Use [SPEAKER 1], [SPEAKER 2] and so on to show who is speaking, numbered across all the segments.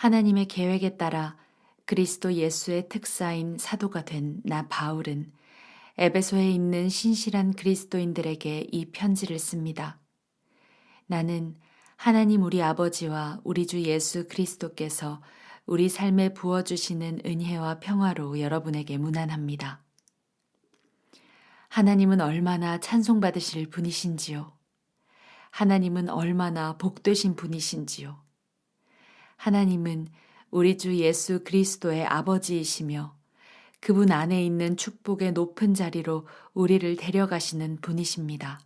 [SPEAKER 1] 하나님의 계획에 따라 그리스도 예수의 특사인 사도가 된 나 바울은 에베소에 있는 신실한 그리스도인들에게 이 편지를 씁니다. 나는 하나님 우리 아버지와 우리 주 예수 그리스도께서 우리 삶에 부어주시는 은혜와 평화로 여러분에게 문안합니다. 하나님은 얼마나 찬송받으실 분이신지요. 하나님은 얼마나 복되신 분이신지요. 하나님은 우리 주 예수 그리스도의 아버지이시며 그분 안에 있는 축복의 높은 자리로 우리를 데려가시는 분이십니다.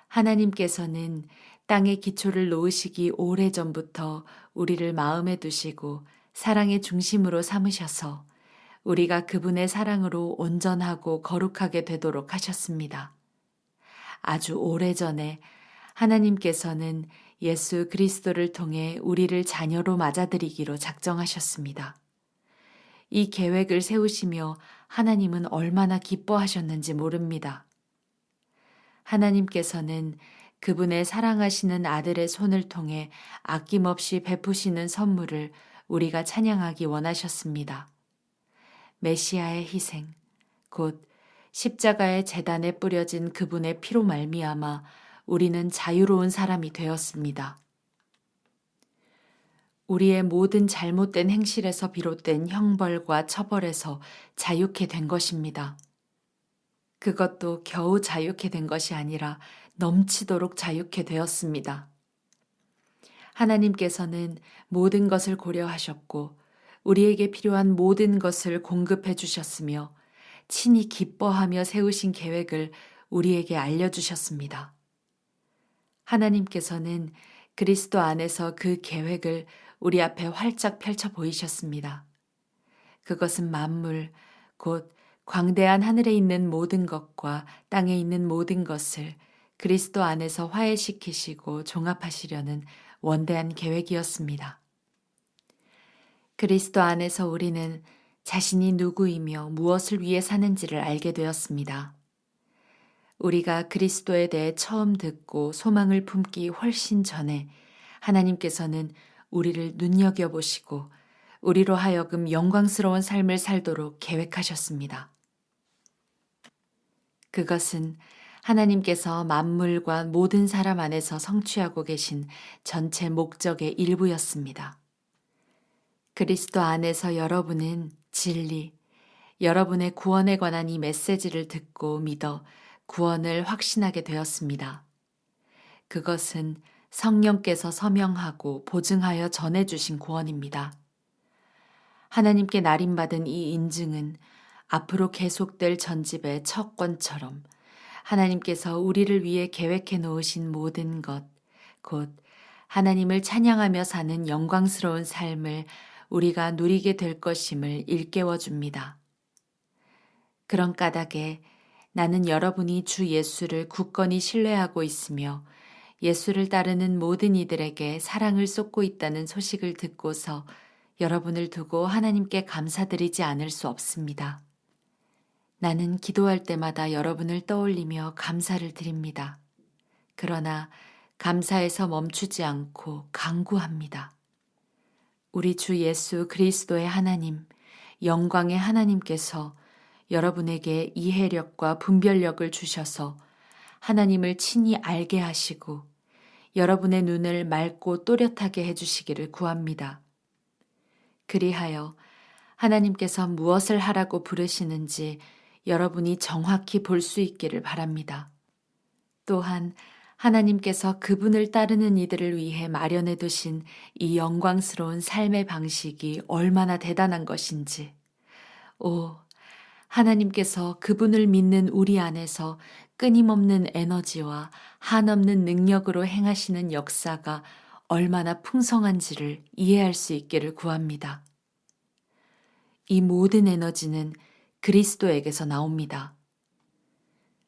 [SPEAKER 1] 하나님께서는 땅의 기초를 놓으시기 오래전부터 우리를 마음에 두시고 사랑의 중심으로 삼으셔서 우리가 그분의 사랑으로 온전하고 거룩하게 되도록 하셨습니다. 아주 오래전에 하나님께서는 예수 그리스도를 통해 우리를 자녀로 맞아들이기로 작정하셨습니다. 이 계획을 세우시며 하나님은 얼마나 기뻐하셨는지 모릅니다. 하나님께서는 그분의 사랑하시는 아들의 손을 통해 아낌없이 베푸시는 선물을 우리가 찬양하기 원하셨습니다. 메시아의 희생, 곧 십자가의 제단에 뿌려진 그분의 피로 말미암아 우리는 자유로운 사람이 되었습니다. 우리의 모든 잘못된 행실에서 비롯된 형벌과 처벌에서 자유케 된 것입니다. 그것도 겨우 자유케 된 것이 아니라 넘치도록 자유케 되었습니다. 하나님께서는 모든 것을 고려하셨고 우리에게 필요한 모든 것을 공급해 주셨으며 친히 기뻐하며 세우신 계획을 우리에게 알려주셨습니다. 하나님께서는 그리스도 안에서 그 계획을 우리 앞에 활짝 펼쳐 보이셨습니다. 그것은 만물, 곧 광대한 하늘에 있는 모든 것과 땅에 있는 모든 것을 그리스도 안에서 화해시키시고 종합하시려는 원대한 계획이었습니다. 그리스도 안에서 우리는 자신이 누구이며 무엇을 위해 사는지를 알게 되었습니다. 우리가 그리스도에 대해 처음 듣고 소망을 품기 훨씬 전에 하나님께서는 우리를 눈여겨보시고 우리로 하여금 영광스러운 삶을 살도록 계획하셨습니다. 그것은 하나님께서 만물과 모든 사람 안에서 성취하고 계신 전체 목적의 일부였습니다. 그리스도 안에서 여러분은 진리, 여러분의 구원에 관한 이 메시지를 듣고 믿어 구원을 확신하게 되었습니다. 그것은 성령께서 서명하고 보증하여 전해주신 구원입니다. 하나님께 날인받은 이 인증은 앞으로 계속될 전집의 첫 권처럼 하나님께서 우리를 위해 계획해 놓으신 모든 것, 곧 하나님을 찬양하며 사는 영광스러운 삶을 우리가 누리게 될 것임을 일깨워 줍니다. 그런 까닭에 나는 여러분이 주 예수를 굳건히 신뢰하고 있으며 예수를 따르는 모든 이들에게 사랑을 쏟고 있다는 소식을 듣고서 여러분을 두고 하나님께 감사드리지 않을 수 없습니다. 나는 기도할 때마다 여러분을 떠올리며 감사를 드립니다. 그러나 감사에서 멈추지 않고 간구합니다. 우리 주 예수 그리스도의 하나님, 영광의 하나님께서 여러분에게 이해력과 분별력을 주셔서 하나님을 친히 알게 하시고 여러분의 눈을 맑고 또렷하게 해주시기를 구합니다. 그리하여 하나님께서 무엇을 하라고 부르시는지 여러분이 정확히 볼 수 있기를 바랍니다. 또한 하나님께서 그분을 따르는 이들을 위해 마련해 두신 이 영광스러운 삶의 방식이 얼마나 대단한 것인지, 하나님께서 그분을 믿는 우리 안에서 끊임없는 에너지와 한없는 능력으로 행하시는 역사가 얼마나 풍성한지를 이해할 수 있기를 구합니다. 이 모든 에너지는 그리스도에게서 나옵니다.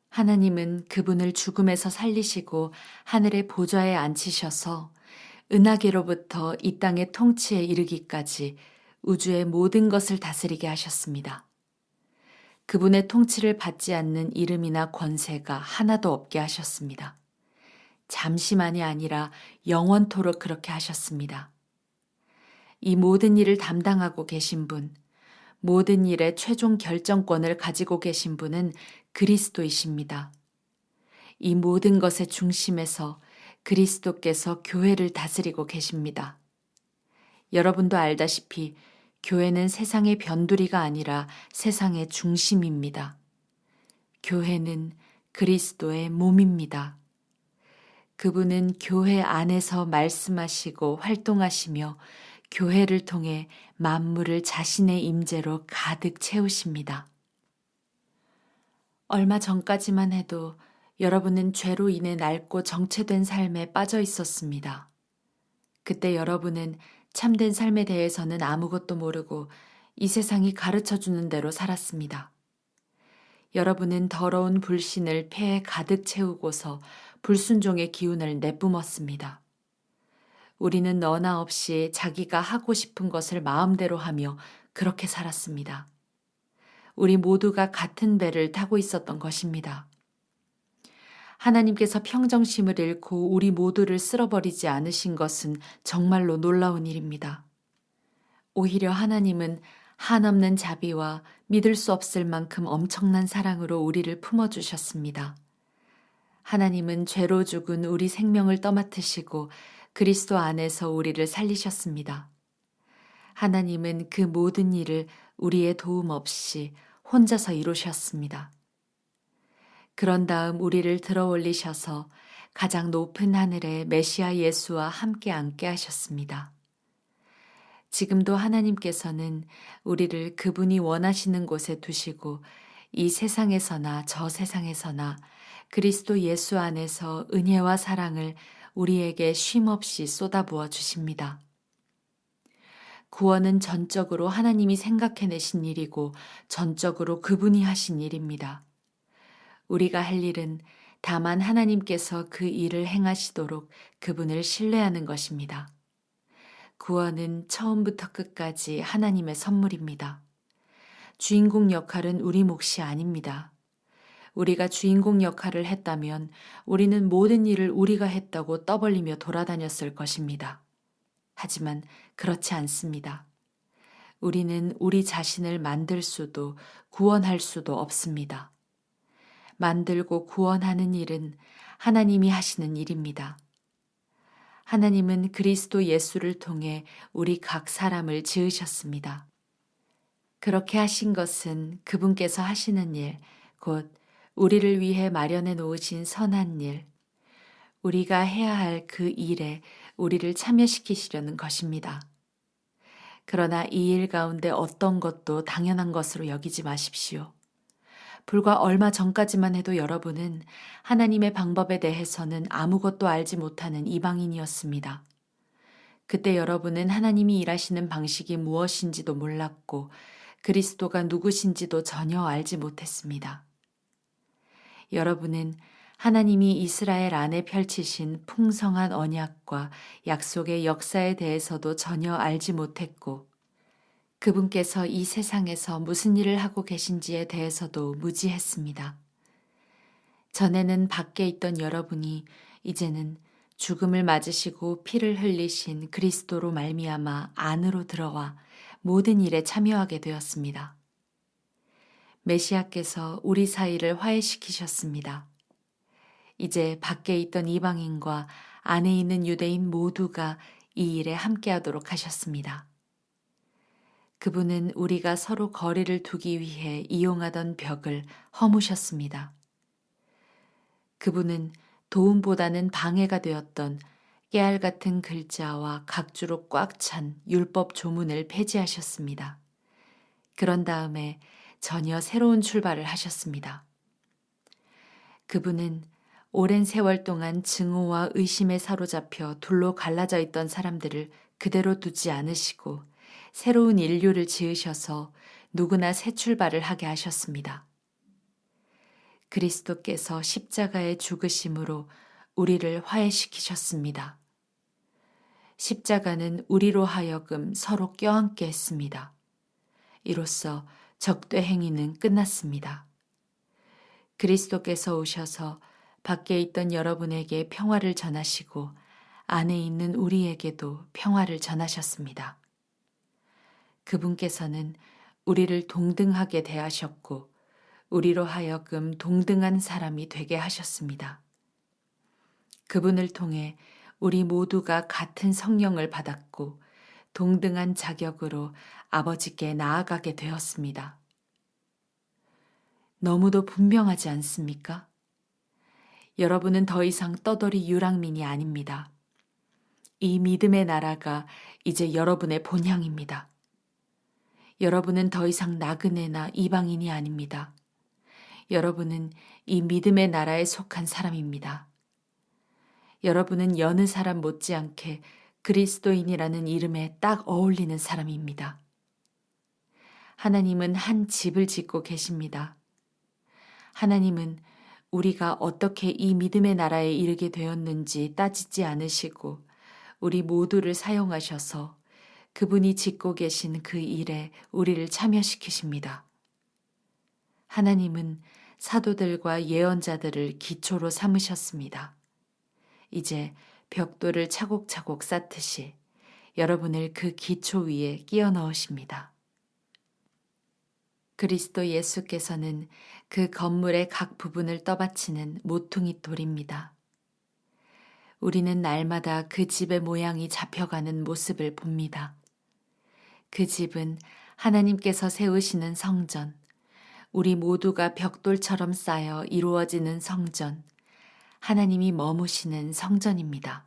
[SPEAKER 1] 하나님은 그분을 죽음에서 살리시고 하늘의 보좌에 앉히셔서 은하계로부터 이 땅의 통치에 이르기까지 우주의 모든 것을 다스리게 하셨습니다. 그분의 통치를 받지 않는 이름이나 권세가 하나도 없게 하셨습니다. 잠시만이 아니라 영원토록 그렇게 하셨습니다. 이 모든 일을 담당하고 계신 분, 모든 일의 최종 결정권을 가지고 계신 분은 그리스도이십니다. 이 모든 것의 중심에서 그리스도께서 교회를 다스리고 계십니다. 여러분도 알다시피 교회는 세상의 변두리가 아니라 세상의 중심입니다. 교회는 그리스도의 몸입니다. 그분은 교회 안에서 말씀하시고 활동하시며 교회를 통해 만물을 자신의 임재로 가득 채우십니다. 얼마 전까지만 해도 여러분은 죄로 인해 낡고 정체된 삶에 빠져 있었습니다. 그때 여러분은 참된 삶에 대해서는 아무것도 모르고 이 세상이 가르쳐 주는 대로 살았습니다. 여러분은 더러운 불신을 폐에 가득 채우고서 불순종의 기운을 내뿜었습니다. 우리는 너나 없이 자기가 하고 싶은 것을 마음대로 하며 그렇게 살았습니다. 우리 모두가 같은 배를 타고 있었던 것입니다. 하나님께서 평정심을 잃고 우리 모두를 쓸어버리지 않으신 것은 정말로 놀라운 일입니다. 오히려 하나님은 한없는 자비와 믿을 수 없을 만큼 엄청난 사랑으로 우리를 품어주셨습니다. 하나님은 죄로 죽은 우리 생명을 떠맡으시고 그리스도 안에서 우리를 살리셨습니다. 하나님은 그 모든 일을 우리의 도움 없이 혼자서 이루셨습니다. 그런 다음 우리를 들어 올리셔서 가장 높은 하늘에 메시아 예수와 함께 앉게 하셨습니다. 지금도 하나님께서는 우리를 그분이 원하시는 곳에 두시고 이 세상에서나 저 세상에서나 그리스도 예수 안에서 은혜와 사랑을 우리에게 쉼없이 쏟아부어 주십니다. 구원은 전적으로 하나님이 생각해내신 일이고 전적으로 그분이 하신 일입니다. 우리가 할 일은 다만 하나님께서 그 일을 행하시도록 그분을 신뢰하는 것입니다. 구원은 처음부터 끝까지 하나님의 선물입니다. 주인공 역할은 우리 몫이 아닙니다. 우리가 주인공 역할을 했다면 우리는 모든 일을 우리가 했다고 떠벌리며 돌아다녔을 것입니다. 하지만 그렇지 않습니다. 우리는 우리 자신을 만들 수도 구원할 수도 없습니다. 만들고 구원하는 일은 하나님이 하시는 일입니다. 하나님은 그리스도 예수를 통해 우리 각 사람을 지으셨습니다. 그렇게 하신 것은 그분께서 하시는 일, 곧 우리를 위해 마련해 놓으신 선한 일, 우리가 해야 할 그 일에 우리를 참여시키시려는 것입니다. 그러나 이 일 가운데 어떤 것도 당연한 것으로 여기지 마십시오. 불과 얼마 전까지만 해도 여러분은 하나님의 방법에 대해서는 아무것도 알지 못하는 이방인이었습니다. 그때 여러분은 하나님이 일하시는 방식이 무엇인지도 몰랐고 그리스도가 누구신지도 전혀 알지 못했습니다. 여러분은 하나님이 이스라엘 안에 펼치신 풍성한 언약과 약속의 역사에 대해서도 전혀 알지 못했고 그분께서 이 세상에서 무슨 일을 하고 계신지에 대해서도 무지했습니다. 전에는 밖에 있던 여러분이 이제는 죽음을 맞으시고 피를 흘리신 그리스도로 말미암아 안으로 들어와 모든 일에 참여하게 되었습니다. 메시아께서 우리 사이를 화해시키셨습니다. 이제 밖에 있던 이방인과 안에 있는 유대인 모두가 이 일에 함께하도록 하셨습니다. 그분은 우리가 서로 거리를 두기 위해 이용하던 벽을 허무셨습니다. 그분은 도움보다는 방해가 되었던 깨알 같은 글자와 각주로 꽉 찬 율법 조문을 폐지하셨습니다. 그런 다음에 전혀 새로운 출발을 하셨습니다. 그분은 오랜 세월 동안 증오와 의심에 사로잡혀 둘로 갈라져 있던 사람들을 그대로 두지 않으시고 새로운 인류를 지으셔서 누구나 새 출발을 하게 하셨습니다. 그리스도께서 십자가의 죽으심으로 우리를 화해시키셨습니다. 십자가는 우리로 하여금 서로 껴안게 했습니다. 이로써 적대 행위는 끝났습니다. 그리스도께서 오셔서 밖에 있던 여러분에게 평화를 전하시고 안에 있는 우리에게도 평화를 전하셨습니다. 그분께서는 우리를 동등하게 대하셨고 우리로 하여금 동등한 사람이 되게 하셨습니다. 그분을 통해 우리 모두가 같은 성령을 받았고 동등한 자격으로 아버지께 나아가게 되었습니다. 너무도 분명하지 않습니까? 여러분은 더 이상 떠돌이 유랑민이 아닙니다. 이 믿음의 나라가 이제 여러분의 본향입니다. 여러분은 더 이상 나그네나 이방인이 아닙니다. 여러분은 이 믿음의 나라에 속한 사람입니다. 여러분은 여느 사람 못지않게 그리스도인이라는 이름에 딱 어울리는 사람입니다. 하나님은 한 집을 짓고 계십니다. 하나님은 우리가 어떻게 이 믿음의 나라에 이르게 되었는지 따지지 않으시고 우리 모두를 사용하셔서 그분이 짓고 계신 그 일에 우리를 참여시키십니다. 하나님은 사도들과 예언자들을 기초로 삼으셨습니다. 이제 벽돌을 차곡차곡 쌓듯이 여러분을 그 기초 위에 끼워 넣으십니다. 그리스도 예수께서는 그 건물의 각 부분을 떠받치는 모퉁이 돌입니다. 우리는 날마다 그 집의 모양이 잡혀가는 모습을 봅니다. 그 집은 하나님께서 세우시는 성전, 우리 모두가 벽돌처럼 쌓여 이루어지는 성전, 하나님이 머무시는 성전입니다.